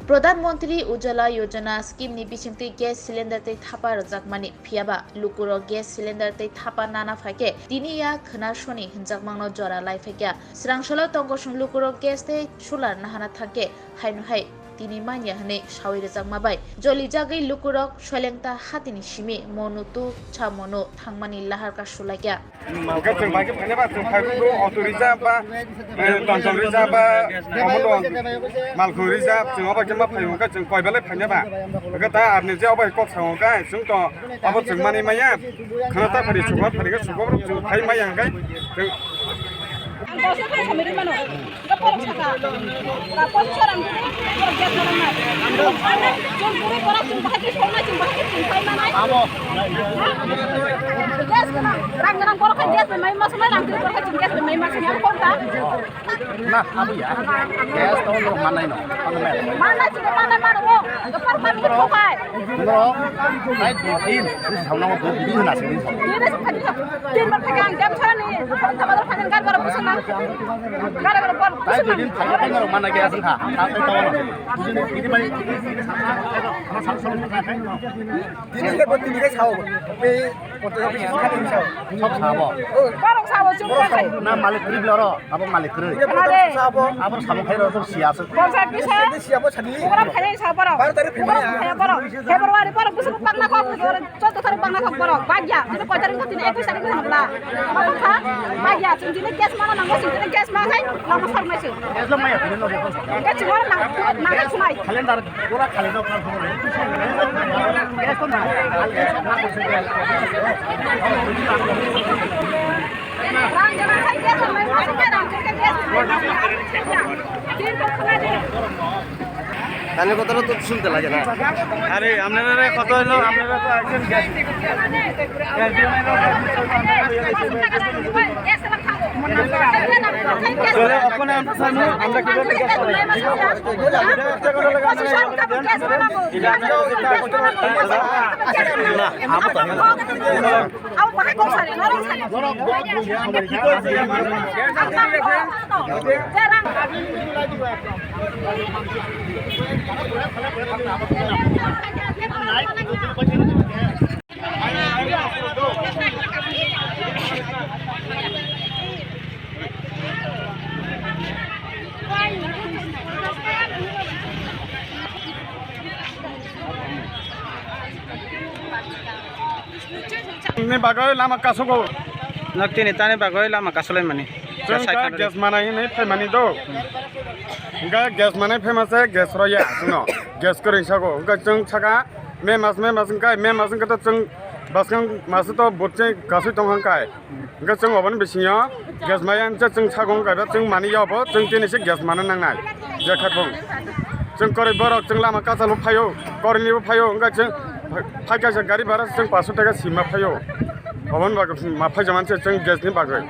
प्रधानमंत्री उज्ज्वला योजना स्कीम नि बिसिंगति गैस सिलिंडर तै थापा रजाकमानि फियाबा लुकुरो गैस सिलिंडर तै थापा नाना फाके दिनिया खना शनि हिनजाकमांनो जरा लाइफाइया स्रांसला तंगसुं लुकुरो गैस तै सुलार नाहाना थाके हाइनुहाइ তিনি মানিয়া হনে সাউরি জাগমাবাই জলি জাগৈ লুকুরক সলেংতা হাতিনি সিমি মনুতু ছামনো থাংমানি লাহার কাসুলাইয়া जों बाइक फायनाबा जों फाइखौ अट' रिजार्भ बा लन्डन रिजार्भ बा मालखौ रिजार्भ जों अबाय केमा फाइखौ जों कयबालाय फायनाबा बेखौ दा आरनि जे अबाय कक सावगा जों थ अब जों मानि माया खनाता फारि सुबा फारिखौ सुबा जों फाइ माया गाय जों তাহলে কথাটা তো শুনতে লাগে না। আরে আপনারা কত হলো আপনারা তো একজন চলে ওখানে আমরা কি করতে ini bagai lama kasugo nakti ni tane bagai lama kasulai mani gas mana ini famani do enggak gas mana famous gas roya no gas kering sago enggak jeng saka me mas enggak me mas enggak jeng baskan mas to botje gasu tong hangkai enggak jeng oban bisinya gas mayan jeng sagong ga jeng mani yabo jeng tinisi gas mana nangnai ya khatbong jeng kori borok jeng lama kasalu phayo korinibo phayo enggak jeng फाइका गाड़ी भाड़ा जों 500 टाका सीमा फायो अबन बागै माफाय जामानसे जों गेसनि बागै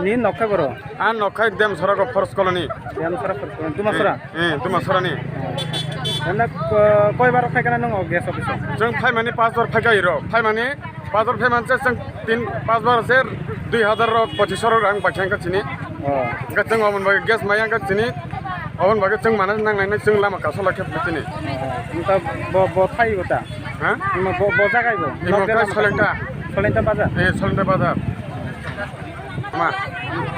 ni nokka boro आन नखाय देम सराग forest colony yang sara perkuan tumasura दुमासरानि anda koi bar faikana nang gas office जों फाय माने 5 बार फायगा हिरो फाय माने 5 बार फाय मानसे जों 5 बार से 2025 रां बाखियांका चिनि गा जों अबन बागै गेस मायांका चिनि अबन बागै जों माने नांनायनै जों लामा कासला खेब बिथिनि unta bo thai gota ha bo jagai bo नखा solenta baza सोलेंटा बाजार मा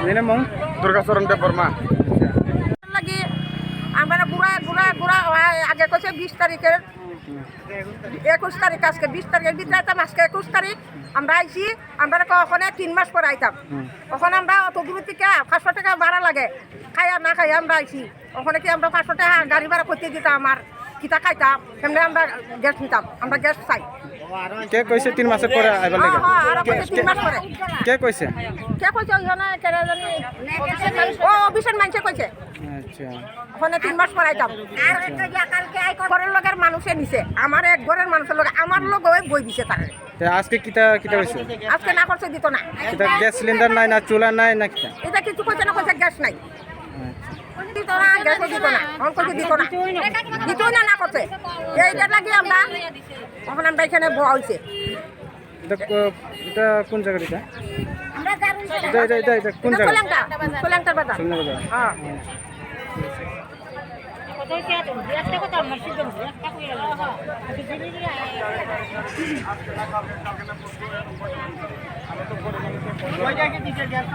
nene mong दुर्गा चरण देव बर्मा lagi আমরা গুড়া আগে কইছে 20 তারিখের 21 তারিখ আজকে 20 তারিখের ভিতরে আইতাম আজকে 21 তারিখ আমরা আইছি আমরা ওখানে 3 মাস পর আইতাম ওখানে আমরা অত দূর থেকে 500 টাকা ভাড়া লাগে খাইয়া না খাইয়া আমরা আইছি ওখানে কি আমরা 500 টাকা গাড়ি ভাড়া করতে দিতাম আমার কিতা খাইতাম সেমনে আমরা গ্যাস নিতাম আমরা গ্যাস চাই কে কইছে 3 মাস পরে আইবার লাগে আর 3 মাস পরে কে কইছে ওখানে কেন জানি ও অফিসের মানুষে কইছে আচ্ছা ওখানে 3 মাস পর আইতাম আর একটা কালকে আই ঘরের লগের মানুষে নিছে আমার এক ঘরের মানুষের লগে আমার লগে বই দিছে তারে আজকে কিটা হইছে আজকে না করছে দিত না কিটা গ্যাস সিলিন্ডার নাই না চুলা নাই না কিটা এটা কিছু কইছে না কইছে গ্যাস নাই দিত না গ্যাস দিত না অঙ্ক দিত না না করছে এইটা লাগি আমরা এখন আমরা এখানে বয়া হইছে এটা কোন জায়গা এটা আমরা এটা কোন জায়গা সোলাংটার বাজার হ্যাঁ ওই জায়গায় দিছে গ্যাস